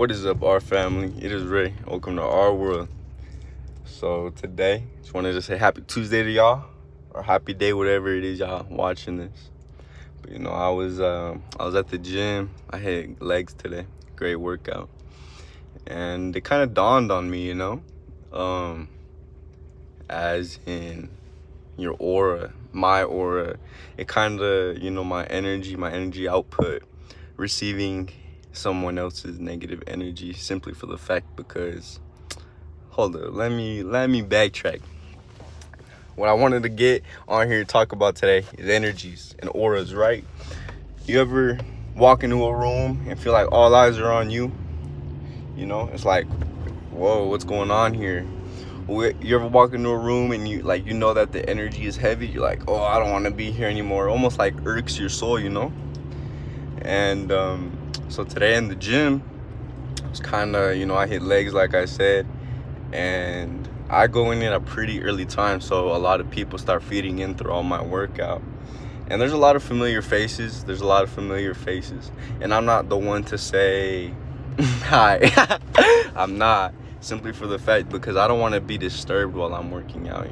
What is up, our family? It is Ray. Welcome to our world. So today, just wanted to say happy Tuesday to y'all, or happy day, whatever it is y'all watching this. But I was at the gym. I had legs today. Great workout, and it kind of dawned on me, as in your aura, my aura. It kind of, my energy output, receiving someone else's negative energy simply for the fact because hold up, let me backtrack. What I wanted to get on here to talk about today is energies and auras, right? You ever walk into a room and feel like all eyes are on you? It's like, whoa, what's going on here? You ever walk into a room and you know that the energy is heavy? You're like, oh, I don't want to be here anymore. Almost like irks your soul, And so today in the gym, it's kind of, I hit legs like I said, and I go in at a pretty early time, so a lot of people start feeding in throughout my workout. And there's a lot of familiar faces. And I'm not the one to say hi. I'm not, simply for the fact because I don't want to be disturbed while I'm working out,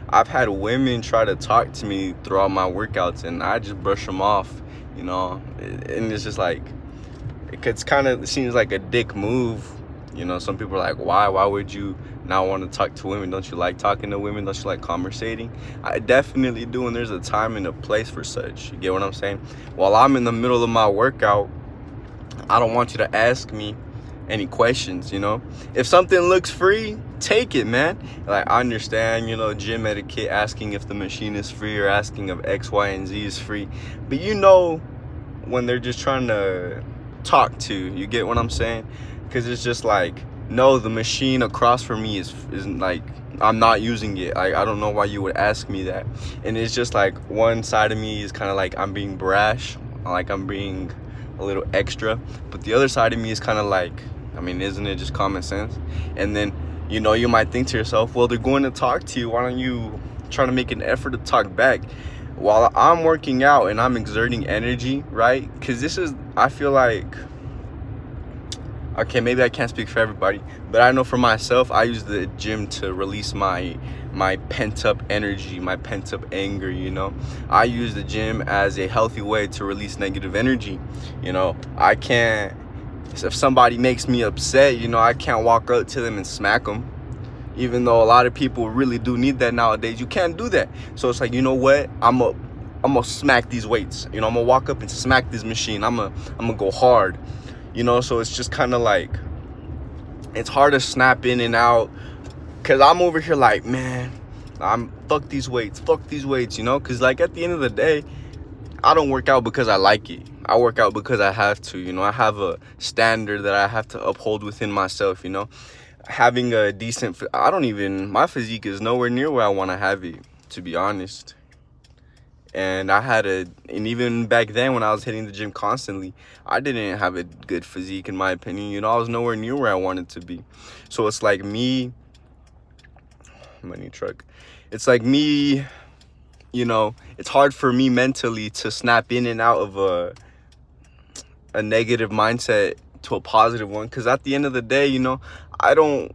I've had women try to talk to me throughout my workouts, and I just brush them off, and it's just like, it seems like a dick move. Some people are like, why would you not want to talk to women? Don't you like talking to women? Don't you like conversating? I definitely do, and there's a time and a place for such. You get what I'm saying? While I'm in the middle of my workout, I don't want you to ask me any questions. If something looks free, take it, man. Like, I understand, gym etiquette, asking if the machine is free or asking if X, Y, and Z is free, but when they're just trying to talk to you, get what I'm saying? Because it's just like, no, the machine across from me isn't like, I'm not using it. I don't know why you would ask me that. And it's just like, one side of me is kind of like I'm being brash, like I'm being a little extra, but the other side of me is kind of like, isn't it just common sense? And then you might think to yourself, well, they're going to talk to you, why don't you try to make an effort to talk back? While I'm working out and I'm exerting energy, right? Because I feel like, okay, maybe I can't speak for everybody, but I know for myself, I use the gym to release my pent-up energy, my pent-up anger, I use the gym as a healthy way to release negative energy. I can't, if somebody makes me upset, I can't walk up to them and smack them. Even though a lot of people really do need that nowadays, you can't do that. So it's like, you know what? I'm gonna smack these weights. I'm gonna walk up and smack this machine. I'm gonna go hard. So it's just kind of like, it's hard to snap in and out, because I'm over here like, man, fuck these weights, because like at the end of the day, I don't work out because I like it. I work out because I have to. I have a standard that I have to uphold within myself. Having a decent, my physique is nowhere near where I want to have it, to be honest. And and even back then when I was hitting the gym constantly, I didn't have a good physique, in my opinion. I was nowhere near where I wanted to be. So it's like me, my new truck. It's like me, it's hard for me mentally to snap in and out of a negative mindset to a positive one. Because at the end of the day, I don't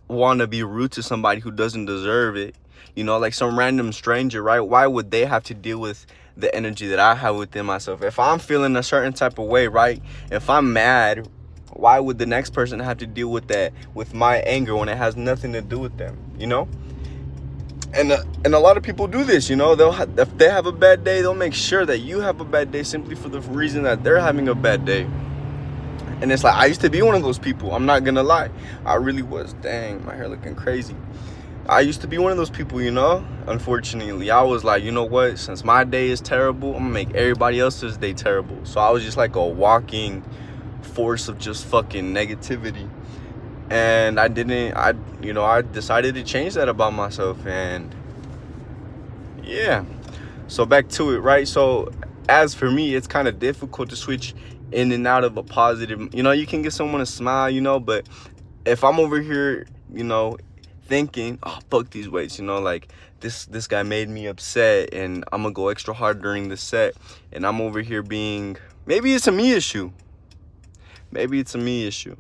want to be rude to somebody who doesn't deserve it. Like some random stranger, right? Why would they have to deal with the energy that I have within myself? If I'm feeling a certain type of way, right? If I'm mad, why would the next person have to deal with that, with my anger, when it has nothing to do with them, And a lot of people do this, if they have a bad day, they'll make sure that you have a bad day simply for the reason that they're having a bad day. And it's like, I used to be one of those people. I'm not gonna lie. I really was. Dang, my hair looking crazy. I used to be one of those people, Unfortunately, I was like, you know what? Since my day is terrible, I'm gonna make everybody else's day terrible. So I was just like a walking force of just fucking negativity. And I decided to change that about myself. And yeah, so back to it, right? So as for me, it's kind of difficult to switch in and out of a positive, you can get someone to smile, but if I'm over here, thinking, oh, fuck these weights, like this guy made me upset and I'm gonna go extra hard during the set, and I'm over here being, maybe it's a me issue, Maybe it's a me issue.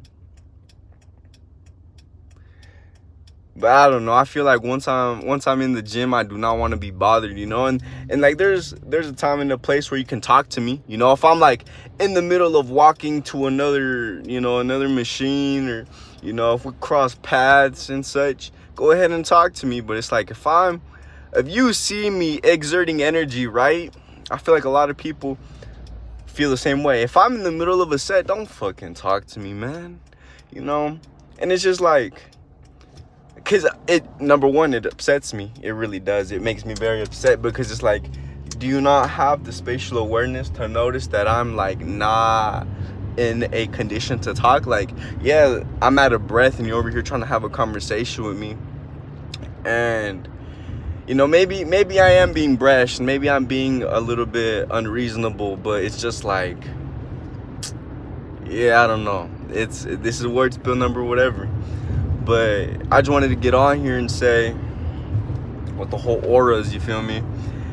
But I don't know. I feel like once I'm in the gym, I do not want to be bothered, you know. And like there's a time and a place where you can talk to me, you know. If I'm like in the middle of walking to another, you know, another machine, or you know, if we cross paths and such, go ahead and talk to me. But it's like if you see me exerting energy, right? I feel like a lot of people feel the same way. If I'm in the middle of a set, don't fucking talk to me, man. You know? And it's just like, because number one, it upsets me. It really does. It makes me very upset, because it's like, do you not have the spatial awareness to notice that I'm like not in a condition to talk? Like, yeah, I'm out of breath and you're over here trying to have a conversation with me. And you know, maybe I am being brash, and maybe I'm being a little bit unreasonable, but it's just like, yeah, I don't know. This is word spill number whatever. But I just wanted to get on here and say, with the whole auras, you feel me?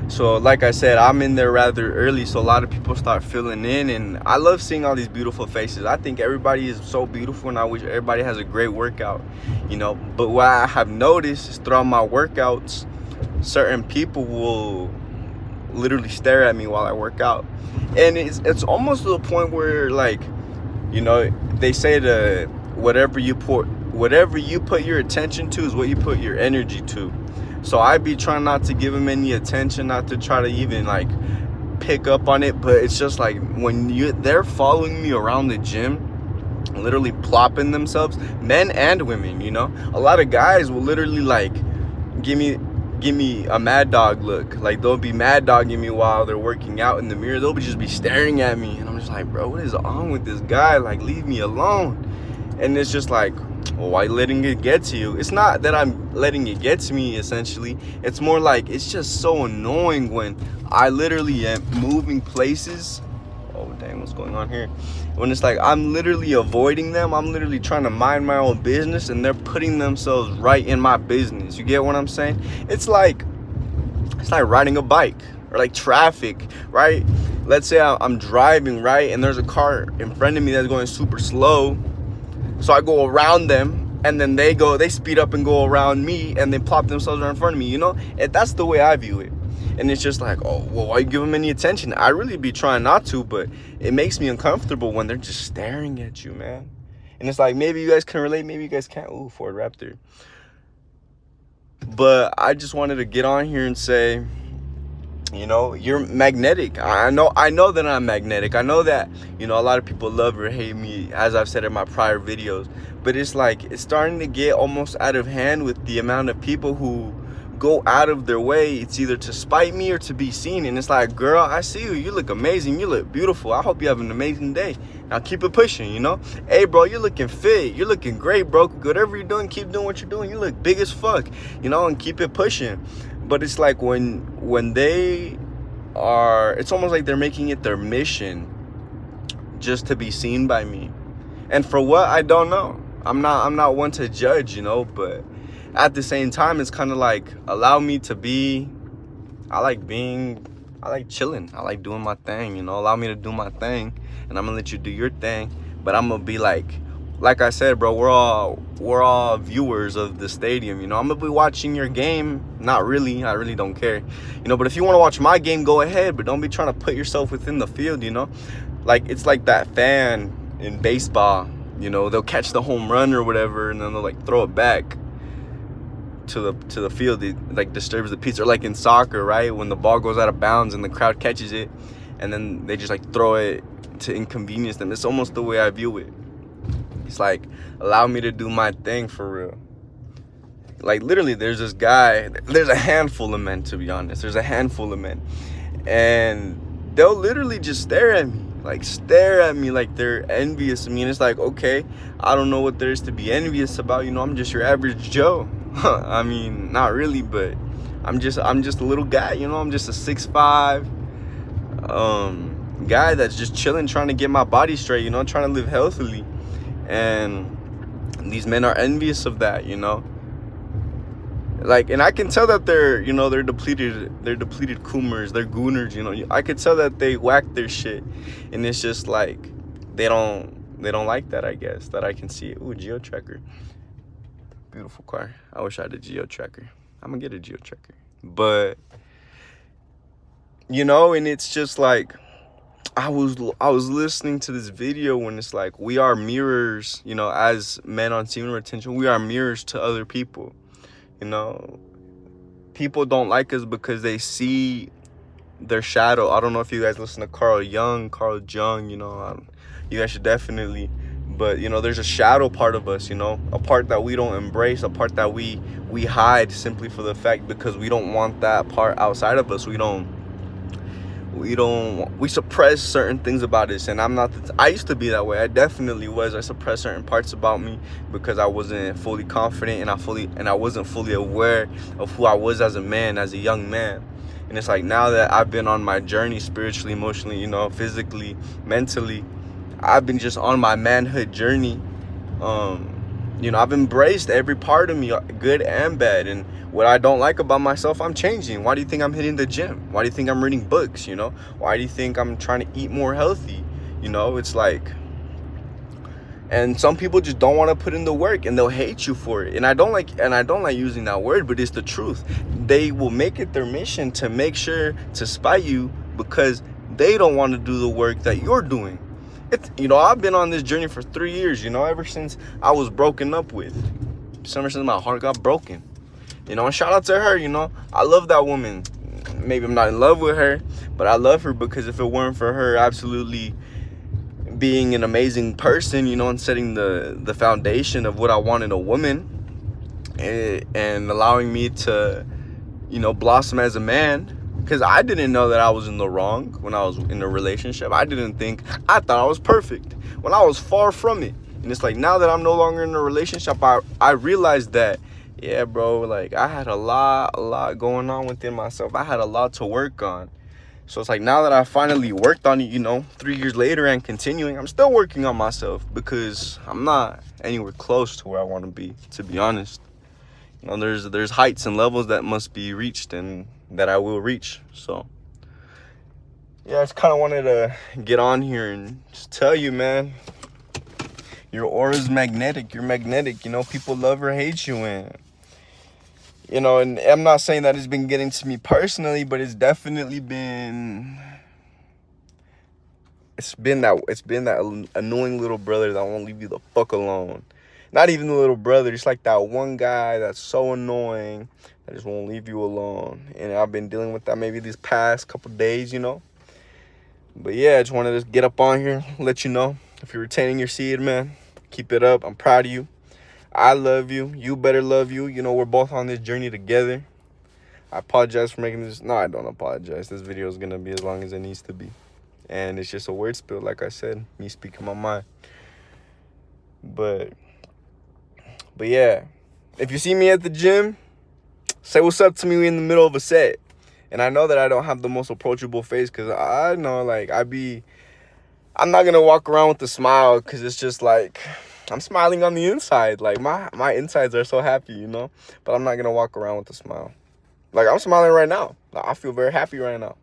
So like I said, I'm in there rather early, so a lot of people start filling in, and I love seeing all these beautiful faces. I think everybody is so beautiful, and I wish everybody has a great workout, you know. But what I have noticed is throughout my workouts, certain people will literally stare at me while I work out, and it's almost to the point where, like, you know, they say that whatever you put your attention to is what you put your energy to. So I be trying not to give them any attention, not to try to even like pick up on it, but it's just like when they're following me around the gym, literally plopping themselves, men and women, you know. A lot of guys will literally like give me a mad dog look. Like, they'll be mad dogging me while they're working out in the mirror. They'll just be staring at me, and I'm just like, bro, what is on with this guy? Like, leave me alone. And it's just like, well, why letting it get to you? It's not that I'm letting it get to me, essentially. It's more like, it's just so annoying when I literally am moving places. Oh, dang, what's going on here? When it's like, I'm literally avoiding them. I'm literally trying to mind my own business, and they're putting themselves right in my business. You get what I'm saying? It's like riding a bike, or like traffic, right? Let's say I'm driving, right? And there's a car in front of me that's going super slow. So I go around them, and then they speed up and go around me, and they plop themselves right in front of me, you know? And that's the way I view it. And it's just like, oh, well, why you give them any attention? I really be trying not to, but it makes me uncomfortable when they're just staring at you, man. And it's like, maybe you guys can relate, maybe you guys can't. Ooh, Ford Raptor. But I just wanted to get on here and say, you know, you're magnetic. I know that I'm magnetic. I know that, you know, a lot of people love or hate me, as I've said in my prior videos. But it's like, it's starting to get almost out of hand with the amount of people who go out of their way. It's either to spite me or to be seen. And it's like, girl, I see you. You look amazing. You look beautiful. I hope you have an amazing day. Now keep it pushing, you know? Hey, bro, you're looking fit. You're looking great, bro. Whatever you're doing, keep doing what you're doing. You look big as fuck, you know, and keep it pushing. But it's like when they are, it's almost like they're making it their mission just to be seen by me. And for what, I don't know. I'm not one to judge, you know, but at the same time, it's kind of like, allow me to be, I like chilling. I like doing my thing, you know. Allow me to do my thing, and I'm gonna let you do your thing. But I'm gonna be like I said, bro, we're all viewers of the stadium, you know. I'm gonna be watching your game. Not really, I really don't care, you know. But if you want to watch my game, go ahead, but don't be trying to put yourself within the field, you know. Like, it's like that fan in baseball, you know. They'll catch the home run or whatever, and then they'll like throw it back to the field. It like disturbs the peace. Or like in soccer, right, when the ball goes out of bounds and the crowd catches it, and then they just like throw it to inconvenience them. It's almost the way I view it. It's like, allow me to do my thing, for real. Like, literally, there's this guy, there's a handful of men, to be honest. There's a handful of men, and they'll literally just stare at me like they're envious of me. And it's like, okay, I don't know what there is to be envious about, you know. I'm just your average Joe. I mean, not really, but I'm just a little guy, you know. I'm just a 6'5" guy that's just chilling, trying to get my body straight, you know, trying to live healthily. And these men are envious of that, you know. Like, and I can tell that they're depleted coomers, they're gooners, you know. I could tell that they whack their shit, and it's just like they don't They don't like that, I guess, that I can see it. Ooh, geo tracker. Beautiful car. I wish I had a geo tracker. I'm gonna get a geo tracker. But you know, and it's just like I was listening to this video when it's like we are mirrors, you know, as men on semen retention, we are mirrors to other people. You know, people don't like us because they see their shadow. I don't know if you guys listen to Carl Jung, you know, you guys should definitely. But you know, there's a shadow part of us, you know, a part that we don't embrace, a part that we hide simply for the fact because we don't want that part outside of us. We suppress certain things about us. And I used to be that way. I definitely was. I suppressed certain parts about me because I wasn't fully confident, and I wasn't fully aware of who I was as a man, as a young man. And it's like now that I've been on my journey spiritually, emotionally, you know, physically, mentally, I've been just on my manhood journey. You know, I've embraced every part of me, good and bad. And what I don't like about myself, I'm changing. Why do you think I'm hitting the gym? Why do you think I'm reading books? You know, why do you think I'm trying to eat more healthy? You know, it's like, and some people just don't want to put in the work, and they'll hate you for it. And I don't like using that word, but it's the truth. They will make it their mission to make sure to spite you because they don't want to do the work that you're doing. You know, I've been on this journey for 3 years, you know, ever since I was broken up with. Ever since my heart got broken. You know, and shout out to her, you know. I love that woman. Maybe I'm not in love with her, but I love her because if it weren't for her absolutely being an amazing person, you know, and setting the foundation of what I want in a woman, and allowing me to, you know, blossom as a man. Because I didn't know that I was in the wrong when I was in a relationship. I thought I was perfect when I was far from it. And it's like now that I'm no longer in a relationship, I realized that, yeah, bro, like I had a lot going on within myself. I had a lot to work on. So it's like now that I finally worked on it, you know, 3 years later and continuing, I'm still working on myself because I'm not anywhere close to where I want to be honest. You know, there's heights and levels that must be reached and that I will reach. So yeah, I just kind of wanted to get on here and just tell you, man, your aura is magnetic. You're magnetic. You know, people love or hate you, and you know, and I'm not saying that it's been getting to me personally, but it's definitely been that annoying little brother that won't leave you the fuck alone. Not even the little brother, just like that one guy that's so annoying that just won't leave you alone. And I've been dealing with that maybe these past couple days, you know. But yeah, I just wanted to get up on here, let you know. If you're retaining your seed, man, keep it up. I'm proud of you. I love you. You better love you. You know, we're both on this journey together. I apologize for making this. No, I don't apologize. This video is going to be as long as it needs to be. And it's just a word spill, like I said, me speaking my mind. But yeah, if you see me at the gym, say what's up to me in the middle of a set. And I know that I don't have the most approachable face because I know, like, I'm not going to walk around with a smile because it's just like I'm smiling on the inside. Like, my insides are so happy, you know. But I'm not going to walk around with a smile. Like, I'm smiling right now. I feel very happy right now.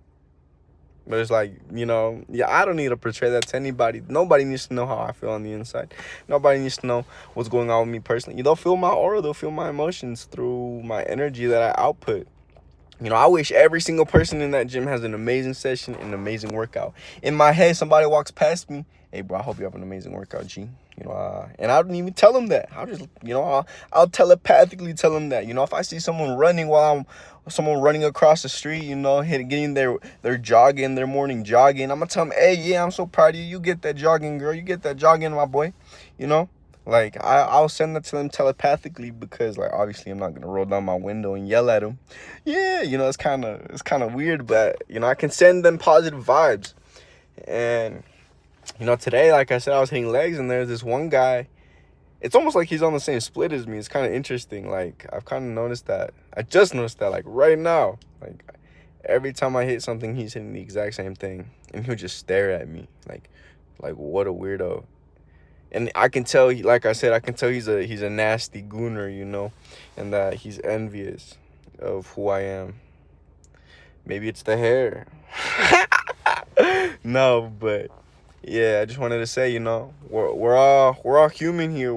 But it's like, you know, yeah, I don't need to portray that to anybody. Nobody needs to know how I feel on the inside. Nobody needs to know what's going on with me personally. They'll feel my aura. They'll feel my emotions through my energy that I output. You know, I wish every single person in that gym has an amazing session, an amazing workout. In my head, somebody walks past me. Hey, bro, I hope you have an amazing workout, G. You know, and I don't even tell them that. I'll just, you know, I'll telepathically tell them that. You know, if I see someone running someone running across the street, you know, getting their jogging, their morning jogging, I'm going to tell them, hey, yeah, I'm so proud of you. You get that jogging, girl. You get that jogging, my boy. You know, like, I'll send that to them telepathically because, like, obviously I'm not going to roll down my window and yell at them. Yeah, you know, it's kind of weird, but, you know, I can send them positive vibes. And you know, today, like I said, I was hitting legs, and there's this one guy. It's almost like he's on the same split as me. It's kind of interesting. Like, I've kind of noticed that. I just noticed that, like, right now. Like, every time I hit something, he's hitting the exact same thing. And he'll just stare at me. Like what a weirdo. And I can tell, like I said, I can tell he's a nasty gooner, you know, and that he's envious of who I am. Maybe it's the hair. No, but Yeah, I just wanted to say, you know, we're all human here.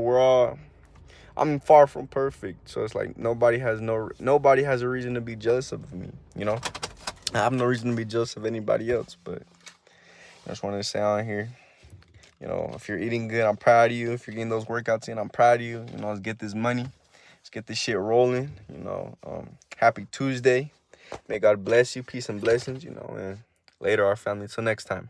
I'm far from perfect, so it's like nobody has a reason to be jealous of me. You know, I have no reason to be jealous of anybody else. But I just wanted to say on here, you know, if you're eating good, I'm proud of you. If you're getting those workouts in, I'm proud of you. You know, let's get this money, let's get this shit rolling. You know, happy Tuesday. May God bless you, peace and blessings. You know, and later, our family. Till next time.